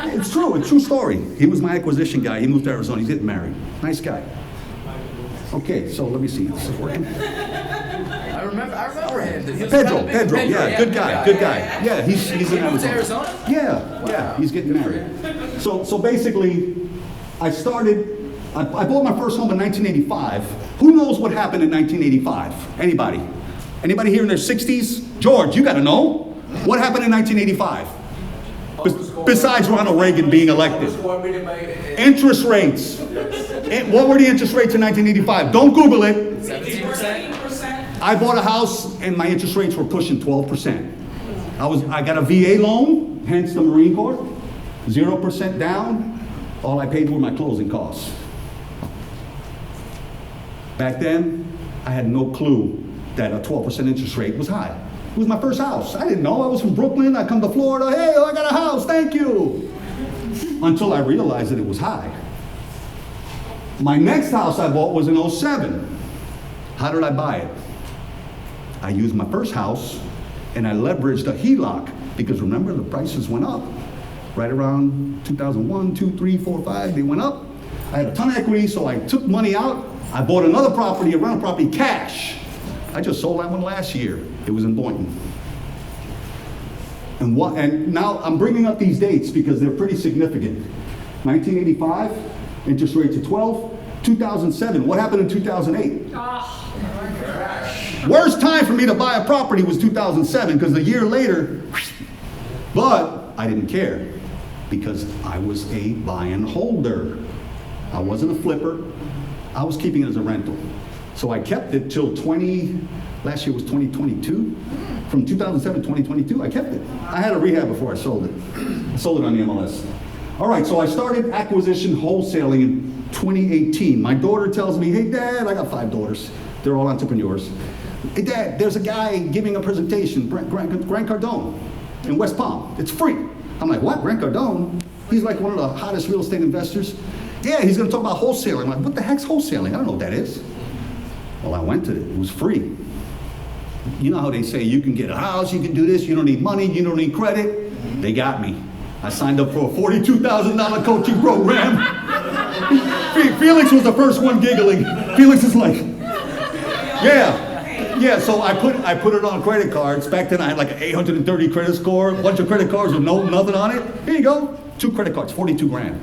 It's true. It's a true story. He was my acquisition guy. He moved to Arizona. He's getting married. Nice guy. Okay, so let me see. This is working. I remember him. Pedro, yeah, good guy. Yeah, he's in Arizona. Yeah, he's getting married. So basically, I bought my first home in 1985. Who knows what happened in 1985? Anybody? Anybody here in their 60s? George, you got to know. What happened in 1985? Besides Ronald Reagan being elected. Interest rates. What were the interest rates in 1985? Don't Google it. 17%. I bought a house and my interest rates were pushing 12%. I got a VA loan, hence the Marine Corps, 0% down. All I paid were my closing costs. Back then, I had no clue that a 12% interest rate was high. It was my first house. I didn't know. I was from Brooklyn. I come to Florida. Hey, I got a house. Thank you. Until I realized that it was high. My next house I bought was in '07. How did I buy it? I used my first house and I leveraged a HELOC because remember the prices went up right around 2001, 2, 3, 4, 5. They went up. I had a ton of equity, so I took money out. I bought another property, a rental property, cash. I just sold that one last year. It was in Boynton. And now I'm bringing up these dates because they're pretty significant. 1985, interest rates of 12. 2007, what happened in 2008? Worst time for me to buy a property was 2007 because a year later, but I didn't care because I was a buy and holder. I wasn't a flipper. I was keeping it as a rental. So I kept it till last year was 2022. From 2007 to 2022, I kept it. I had a rehab before I sold it. I sold it on the MLS. All right, so I started acquisition wholesaling in 2018. My daughter tells me, hey Dad, I got 5 daughters. They're all entrepreneurs. Hey Dad, there's a guy giving a presentation, Grant Cardone in West Palm. It's free. I'm like, what, Grant Cardone? He's like one of the hottest real estate investors. Yeah, he's gonna talk about wholesaling. I'm like, what the heck's wholesaling? I don't know what that is. Well, I went to it. It was free. You know how they say you can get a house, you can do this, you don't need money, you don't need credit? They got me. I signed up for a $42,000 coaching program. Felix was the first one giggling. Felix is like, yeah. So I put it on credit cards. Back then I had like an 830 credit score, a bunch of credit cards with nothing on it. Here you go, 2 credit cards, 42 grand.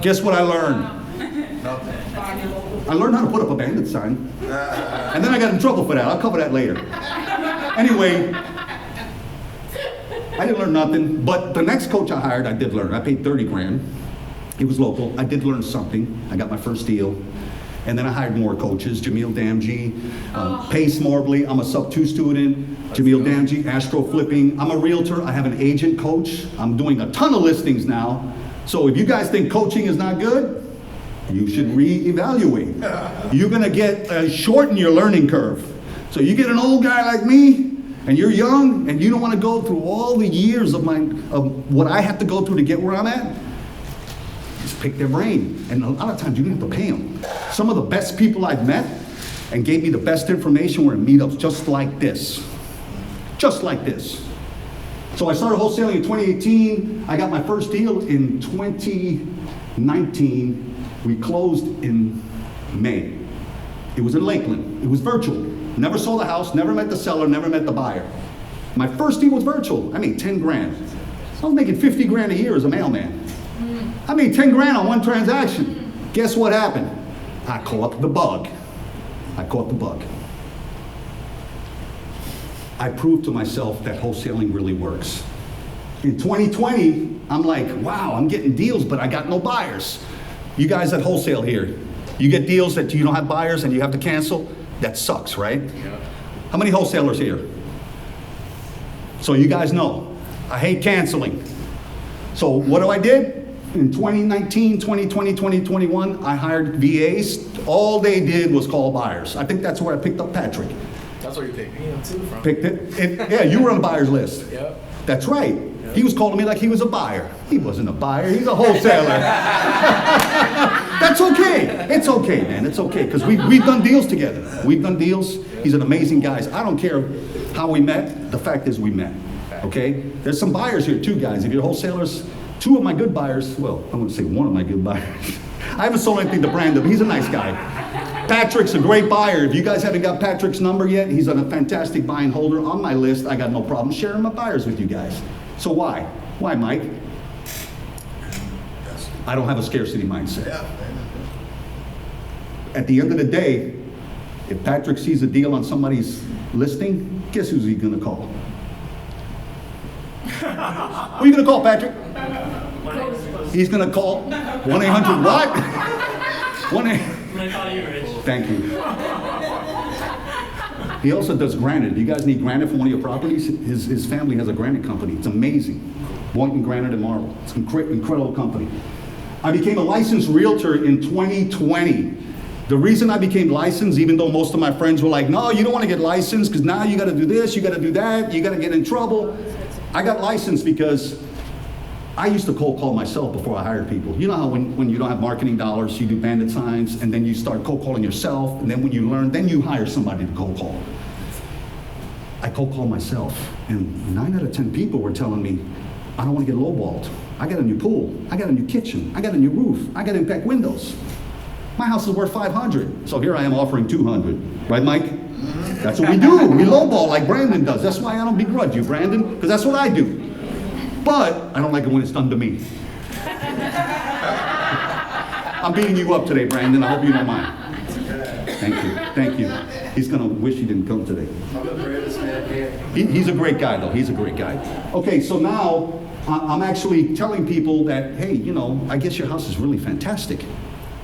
Guess what I learned? I learned how to put up a bandit sign. And then I got in trouble for that. I'll cover that later. Anyway, I didn't learn nothing, but the next coach I hired, I did learn. I paid 30 grand. He was local. I did learn something. I got my first deal. And then I hired more coaches, Jamil Damji, Pace Marbley. I'm a sub-2 student. Jamil Damji, Astro Flipping. I'm a realtor. I have an agent coach. I'm doing a ton of listings now. So if you guys think coaching is not good, you should reevaluate. You're gonna shorten your learning curve. So you get an old guy like me, and you're young, and you don't want to go through all the years of what I have to go through to get where I'm at. Just pick their brain, and a lot of times you don't have to pay them. Some of the best people I've met and gave me the best information were in meetups just like this. Just like this. So I started wholesaling in 2018. I got my first deal in 2019. We closed in May. It was in Lakeland. It was virtual. Never sold a house, never met the seller, never met the buyer. My first deal was virtual. I made 10 grand. I was making 50 grand a year as a mailman. I made 10 grand on one transaction. Guess what happened? I caught the bug. I proved to myself that wholesaling really works. In 2020, I'm like, wow, I'm getting deals, but I got no buyers. You guys that wholesale here, you get deals that you don't have buyers and you have to cancel? That sucks, right? Yeah. How many wholesalers here? So you guys know, I hate canceling. So what I did? In 2019, 2020, 2021, I hired VAs. All they did was call buyers. I think that's where I picked up Patrick. That's where you picked me up too from. Picked it? Yeah, you were on the buyer's list. Yep. That's right. Yep. He was calling me like he was a buyer. He wasn't a buyer, he's a wholesaler. That's okay. It's okay, man. It's okay, because we've done deals together. We've done deals. He's an amazing guy. I don't care how we met. The fact is we met. Okay? There's some buyers here too, guys. If you're wholesalers, Two of my good buyers, well, I wouldn't say one of my good buyers. I haven't sold anything to Brandon, but he's a nice guy. Patrick's a great buyer. If you guys haven't got Patrick's number yet, he's a fantastic buy and holder on my list. I got no problem sharing my buyers with you guys. So why? Why, Mike? I don't have a scarcity mindset. At the end of the day, if Patrick sees a deal on somebody's listing, guess who's he gonna call? Who are you gonna call, Patrick? He's gonna call 1-800 what? 1-800. I'm gonna call you, Rich. Thank you. He also does granite. You guys need granite for one of your properties? His family has a granite company. It's amazing. Boynton Granite and Marble. It's an incredible company. I became a licensed realtor in 2020. The reason I became licensed, even though most of my friends were like, no, you don't want to get licensed because now you got to do this, you got to do that, you got to get in trouble. I got licensed because I used to cold call myself before I hired people. You know how when you don't have marketing dollars, you do bandit signs, and then you start cold calling yourself, and then when you learn, then you hire somebody to cold call. I cold call myself, and 9 out of 10 people were telling me, I don't want to get lowballed. I got a new pool, I got a new kitchen, I got a new roof, I got impact windows. My house is worth 500, so here I am offering 200. Right, Mike? That's what we do. We lowball like Brandon does. That's why I don't begrudge you, Brandon, because that's what I do. But I don't like it when it's done to me. I'm beating you up today, Brandon. I hope you don't mind. Thank you. Thank you. He's going to wish he didn't come today. He's a great guy, though. He's a great guy. Okay, so now I'm actually telling people that, hey, you know, I guess your house is really fantastic.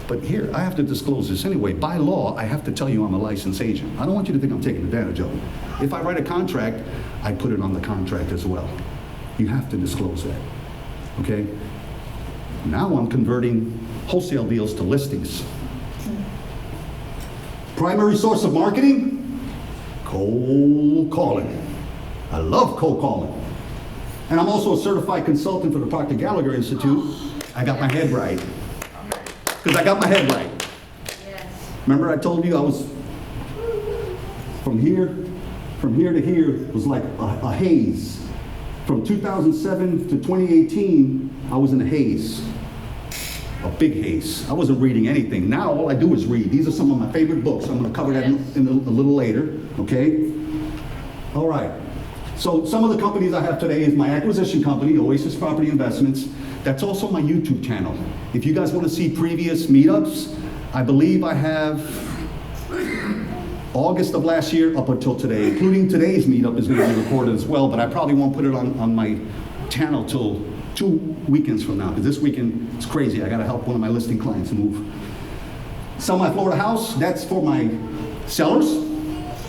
But here, I have to disclose this anyway. By law, I have to tell you I'm a licensed agent. I don't want you to think I'm taking advantage of it. If I write a contract, I put it on the contract as well. You have to disclose that, okay? Now I'm converting wholesale deals to listings. Primary source of marketing? Cold calling. I love cold calling. And I'm also a certified consultant for the Proctor Gallagher Institute. I got my head right. Because I got my head right. Yes. Remember I told you I was from here to here was like a haze. From 2007 to 2018, I was in a haze. A big haze. I wasn't reading anything. Now all I do is read. These are some of my favorite books. I'm going to cover that in a little later, okay? All right. So some of the companies I have today is my acquisition company, Oasis Property Investments. That's also my YouTube channel. If you guys want to see previous meetups, I believe I have August of last year up until today, including today's meetup is going to be recorded as well, but I probably won't put it on my channel till 2 weekends from now, because this weekend it's crazy. I got to help one of my listing clients move. Sell My Florida House, that's for my sellers.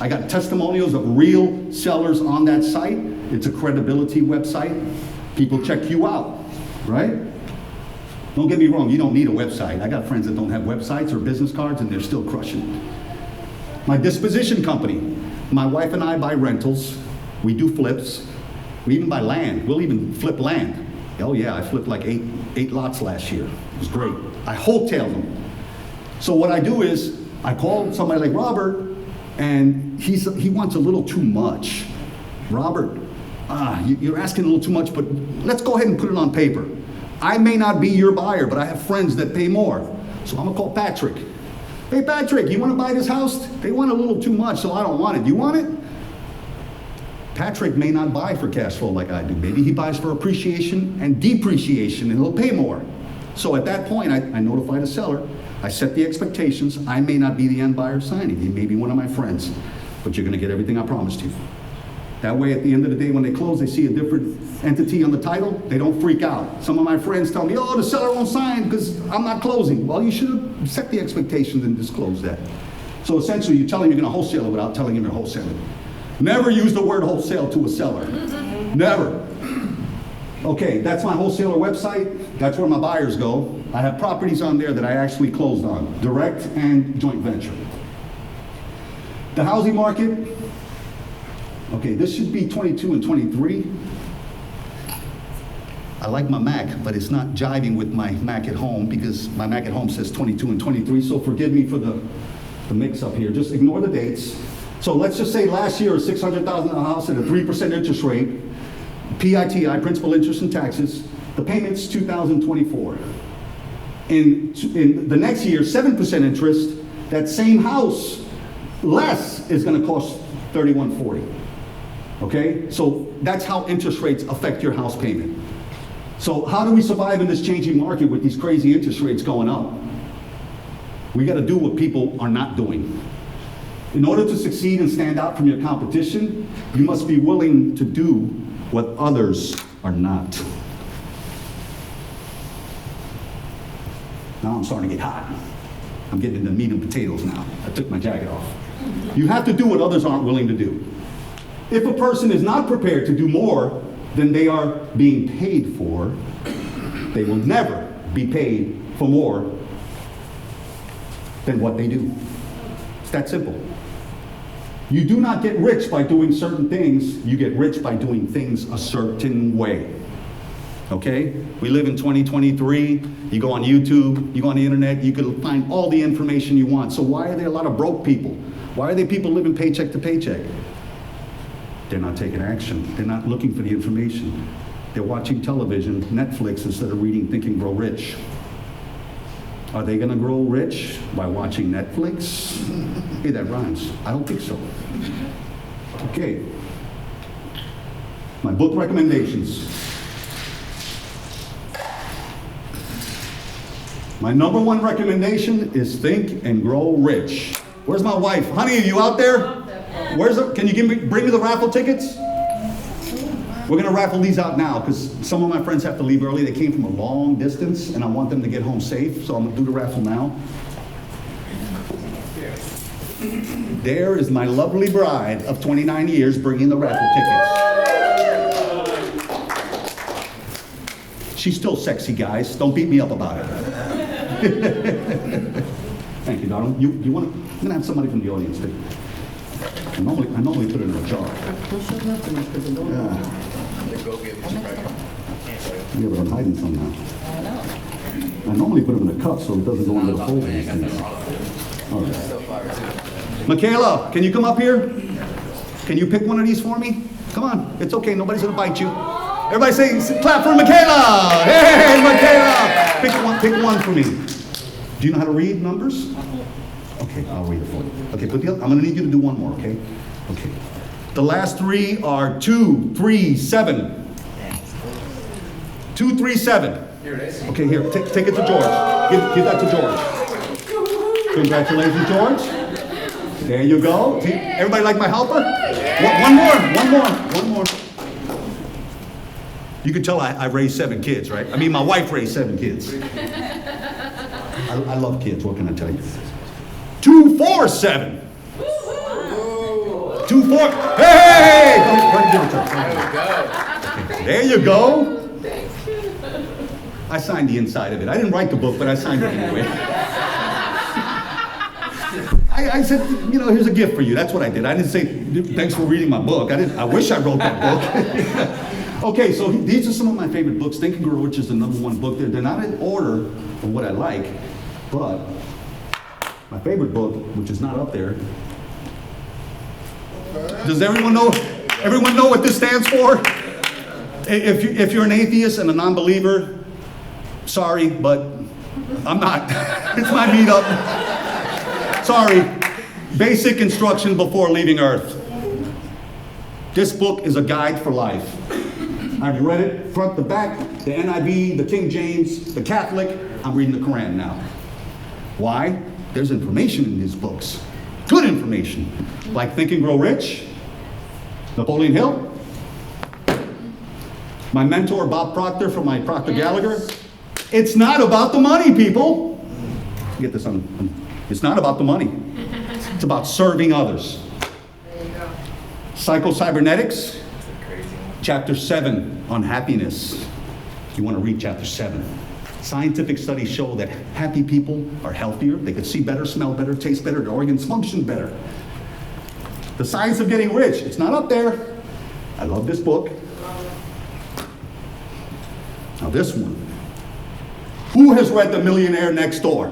I got testimonials of real sellers on that site. It's a credibility website. People check you out, right? Don't get me wrong, you don't need a website. I got friends that don't have websites or business cards and they're still crushing it. My disposition company. My wife and I buy rentals. We do flips. We even buy land. We'll even flip land. Oh yeah, I flipped like eight lots last year. It was great. I wholesale them. So what I do is, I call somebody like Robert, and he wants a little too much. Robert, you're asking a little too much, but let's go ahead and put it on paper. I may not be your buyer, but I have friends that pay more. So I'm gonna call Patrick. Hey Patrick, you wanna buy this house? They want a little too much, so I don't want it. You want it? Patrick may not buy for cash flow like I do. Maybe he buys for appreciation and depreciation, and he'll pay more. So at that point, I notify the seller. I set the expectations. I may not be the end buyer signing. He may be one of my friends, but you're gonna get everything I promised you. That way, at the end of the day, when they close, they see a different entity on the title, they don't freak out. Some of my friends tell me, oh, the seller won't sign because I'm not closing. Well, you should have set the expectations and disclosed that. So essentially, you're telling him you're gonna wholesale it without telling him you're wholesaling. Never use the word wholesale to a seller. Never. Okay, that's my wholesaler website. That's where my buyers go. I have properties on there that I actually closed on, direct and joint venture. The housing market. Okay, this should be 22 and 23. I like my Mac, but it's not jiving with my Mac at home because my Mac at home says 22 and 23, so forgive me for the mix up here. Just ignore the dates. So let's just say last year a $600,000 house at a 3% interest rate, PITI, principal, interest, and taxes, The payment's $2,024. In the next year, 7% interest, that same house, less, is going to cost $3,140. Okay? So that's how interest rates affect your house payment. So how do we survive in this changing market with these crazy interest rates going up? We got to do what people are not doing. In order to succeed and stand out from your competition, you must be willing to do what others are not. Now I'm starting to get hot. I'm getting into meat and potatoes now. I took my jacket off. You have to do what others aren't willing to do. If a person is not prepared to do more than they are being paid for, they will never be paid for more than what they do. It's that simple. You do not get rich by doing certain things. You get rich by doing things a certain way. Okay? We live in 2023. You go on YouTube, you go on the internet, you can find all the information you want. So why are there a lot of broke people? Why are there people living paycheck to paycheck? They're not taking action. They're not looking for the information. They're watching television, Netflix, instead of reading Think and Grow Rich. Are they going to grow rich by watching Netflix? Hey, that rhymes. I don't think so. Okay. My book recommendations. My number one recommendation is Think and Grow Rich. Where's my wife? Honey, are you out there? Can you bring me the raffle tickets? We're gonna raffle these out now because some of my friends have to leave early. They came from a long distance and I want them to get home safe, so I'm gonna do the raffle now. There is my lovely bride of 29 years bringing the raffle tickets. She's still sexy, guys. Don't beat me up about it. Thank you, darling. You want to? I'm gonna have somebody from the audience too. I normally put it in a jar. Yeah. Yeah, but I'm hiding some now. I normally put them in a cup so it doesn't go into the hole. All right. Michaela, can you come up here? Can you pick one of these for me? Come on. It's okay. Nobody's gonna bite you. Everybody say, clap for Michaela. Hey, Michaela. Pick one for me. Do you know how to read numbers? Okay, I'll read it for you. Okay, I'm going to need you to do one more, okay? Okay. The last three are 2, 3, 7. 2, 3, 7. Here it is. Okay, here, take it to George. Give that to George. Congratulations, George. There you go. See, everybody like my helper? One more. You can tell I raised 7 kids, right? I mean, my wife raised 7 kids. I love kids, what can I tell you? 2, 4, 7. 2, 4. Hey! There you go. I signed the inside of it. I didn't write the book, but I signed it anyway. I said, here's a gift for you. That's what I did. I didn't say, thanks for reading my book. I wish I wrote that book. Okay, so these are some of my favorite books. Think and Grow Rich is the #1 book. They're not in order of what I like, but my favorite book, which is not up there. Does everyone know what this stands for? If you're an atheist and a non-believer, sorry, but I'm not. It's my meetup. Sorry. Basic instruction before leaving Earth. This book is a guide for life. I've read it front to back, the NIV, the King James, the Catholic. I'm reading the Quran now. Why? There's information in these books. Good information. Like Think and Grow Rich, Napoleon Hill, my mentor, Bob Proctor from my Proctor Gallagher. It's not about the money, people. Get this on. It's not about the money. It's about serving others. There you go. Psycho-Cybernetics, Chapter 7 on happiness. You want to read Chapter 7. Scientific studies show that happy people are healthier, they could see better, smell better, taste better, their organs function better. The Science of Getting Rich, it's not up there. I love this book. Now this one. Who has read The Millionaire Next Door? I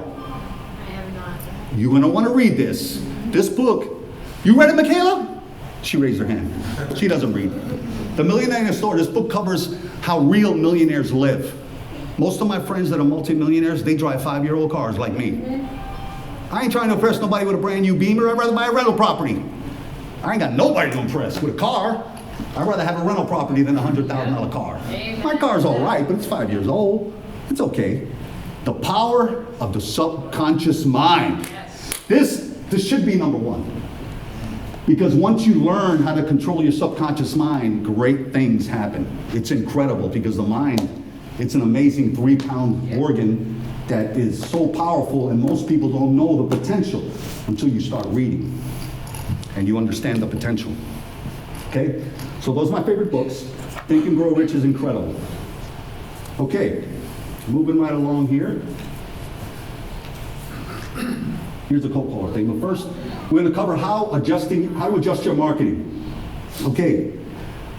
have not. You're going to want to read this. This book. You read it, Michaela? She raised her hand. She doesn't read. The Millionaire Next Door, this book covers how real millionaires live. Most of my friends that are multimillionaires, they drive 5-year-old cars like me. I ain't trying to impress nobody with a brand new Beamer. I'd rather buy a rental property. I ain't got nobody to impress with a car. I'd rather have a rental property than a $100,000 car. My car's all right, but it's 5 years old. It's okay. The power of the subconscious mind. This should be number one. Because once you learn how to control your subconscious mind, great things happen. It's incredible because the mind, it's an amazing 3-pound organ that is so powerful, and most people don't know the potential until you start reading and you understand the potential. Okay? So those are my favorite books. Think and Grow Rich is incredible. Okay, moving right along here. Here's the cold caller thing. But first, we're going to cover how to adjust your marketing. Okay.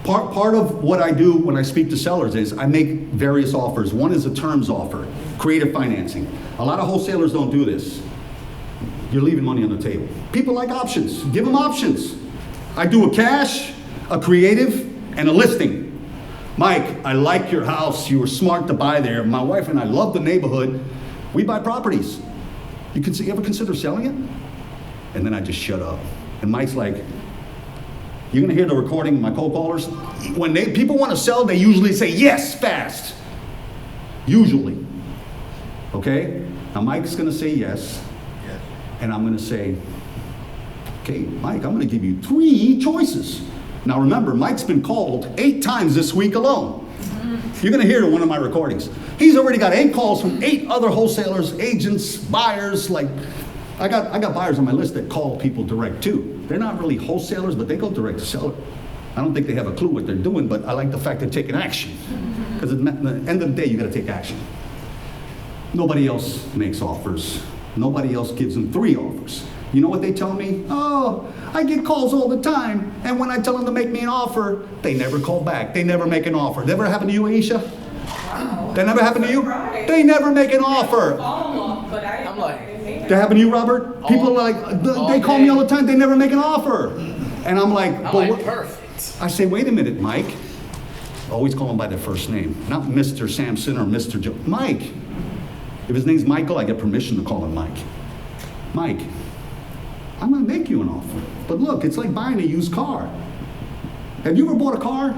Part of what I do when I speak to sellers is I make various offers. One is a terms offer, creative financing. A lot of wholesalers don't do this. You're leaving money on the table. People like options. Give them options. I do a cash, a creative, and a listing. Mike, I like your house. You were smart to buy there. My wife and I love the neighborhood. We buy properties. You ever consider selling it? And then I just shut up. And Mike's like, you're gonna hear the recording of my cold callers. When people want to sell, they usually say yes fast. Usually. Okay? Now Mike's gonna say yes. And I'm gonna say, okay, Mike, I'm gonna give you 3 choices. Now remember, Mike's been called 8 times this week alone. You're gonna hear one of my recordings. He's already got 8 calls from 8 other wholesalers, agents, buyers. Like, I got buyers on my list that call people direct too. They're not really wholesalers, but they go direct to seller. I don't think they have a clue what they're doing, but I like the fact they're taking action. Because at the end of the day, you gotta take action. Nobody else makes offers. Nobody else gives them 3 offers. You know what they tell me? Oh, I get calls all the time, and when I tell them to make me an offer, they never call back. They never make an offer. Never happened to you, Aisha? Wow. That never happened to you? Right. They never make an offer. But I'm like, That happened to you, Robert? People are like, they call me all the time, they never make an offer. And I'm like, perfect. I say, wait a minute, Mike. Always call him by their first name. Not Mr. Sampson or Mr. Joe. Mike. If his name's Michael, I get permission to call him Mike. Mike, I'm gonna make you an offer. But look, it's like buying a used car. Have you ever bought a car?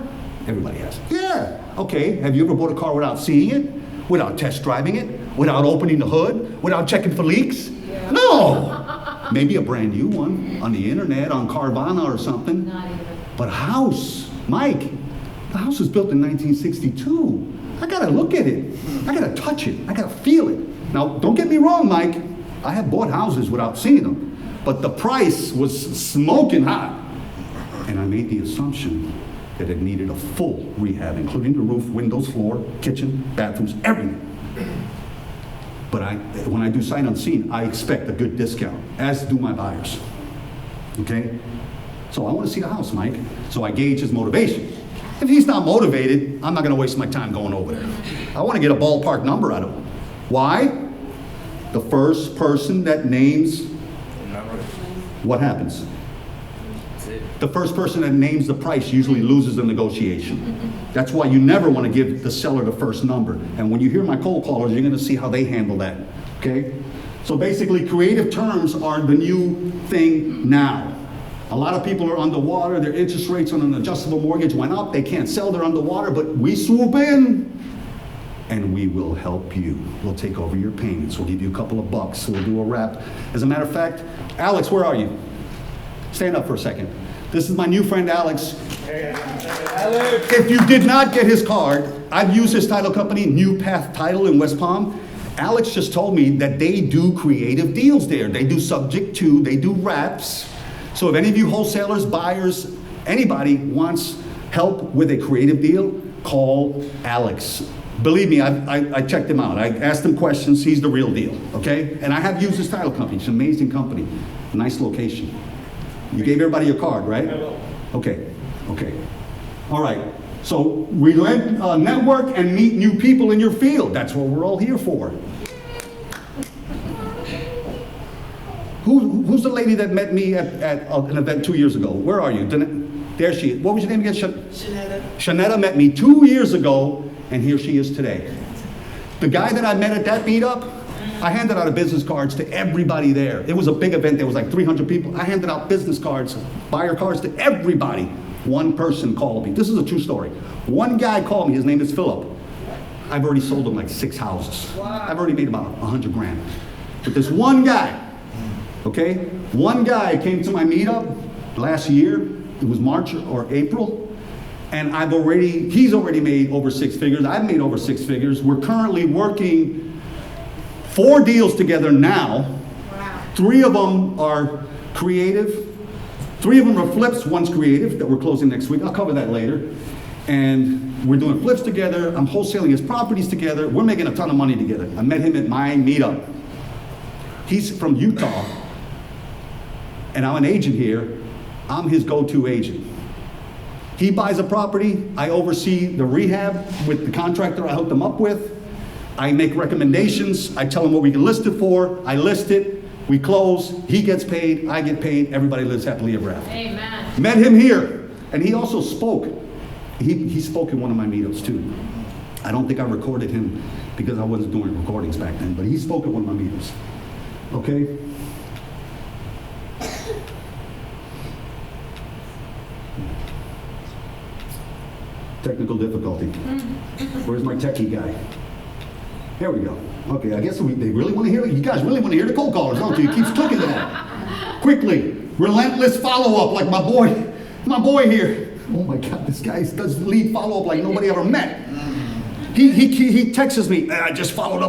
Everybody has. Yeah. Okay, have you ever bought a car without seeing it? Without test driving it? Without opening the hood? Without checking for leaks? Yeah. No! Maybe a brand new one on the internet, on Carvana or something. Not even. But a house, Mike, the house was built in 1962. I gotta look at it. I gotta touch it. I gotta feel it. Now, don't get me wrong, Mike. I have bought houses without seeing them. But the price was smoking hot. And I made the assumption that it needed a full rehab, including the roof, windows, floor, kitchen, bathrooms, everything. But when I do sight unseen, I expect a good discount, as do my buyers. Okay? So I want to see the house, Mike. So I gauge his motivation. If he's not motivated, I'm not going to waste my time going over there. I want to get a ballpark number out of him. Why? The first person that names, what happens? The first person that names the price usually loses the negotiation. That's why you never want to give the seller the first number. And when you hear my cold callers, you're going to see how they handle that. Okay? So basically, creative terms are the new thing now. A lot of people are underwater. Their interest rates on an adjustable mortgage went up. They can't sell. They're underwater. But we swoop in and we will help you. We'll take over your payments. We'll give you a couple of bucks. We'll do a wrap. As a matter of fact, Alex, where are you? Stand up for a second. This is my new friend, Alex. Alex. If you did not get his card, I've used his title company, New Path Title in West Palm. Alex just told me that they do creative deals there. They do subject to, they do wraps. So if any of you wholesalers, buyers, anybody wants help with a creative deal, call Alex. Believe me, I checked him out. I asked him questions. He's the real deal, okay? And I have used his title company. It's an amazing company. Nice location. You gave everybody your card, right? Okay, okay. All right. So network and meet new people in your field. That's what we're all here for. Who's the lady that met me at an event 2 years ago? Where are you? There she is. What was your name again? Shanetta. Shanetta met me 2 years ago, and here she is today. The guy that I met at that meetup, I handed out business cards to everybody there. It was a big event. There was like 300 people. I handed out business cards, buyer cards to everybody. One person called me. This is a true story. One guy called me. His name is Philip. I've already sold him like 6 houses. I've already made about 100 grand. But this one guy, okay? One guy came to my meetup last year. It was March or April. And he's already made over 6 figures. I've made over 6 figures. We're currently working 4 deals together now. Wow. 3 of them are creative. 3 of them are flips. One's creative that we're closing next week. I'll cover that later. And we're doing flips together. I'm wholesaling his properties together. We're making a ton of money together. I met him at my meetup. He's from Utah. And I'm an agent here. I'm his go-to agent. He buys a property, I oversee the rehab with the contractor I hooked him up with. I make recommendations, I tell him what we can list it for, I list it, we close, he gets paid, I get paid, everybody lives happily ever after. Amen. Met him here, and he also spoke. He spoke in one of my meetups too. I don't think I recorded him because I wasn't doing recordings back then, but he spoke at one of my meetups. Okay? Technical difficulty. Where's my techie guy? There we go. Okay, I guess they really want to hear it. You guys really want to hear the cold callers, don't you? He keeps clicking that. Quickly, relentless follow-up like my boy here. Oh my God, this guy does lead follow-up like nobody ever met. He texts me, I just followed up.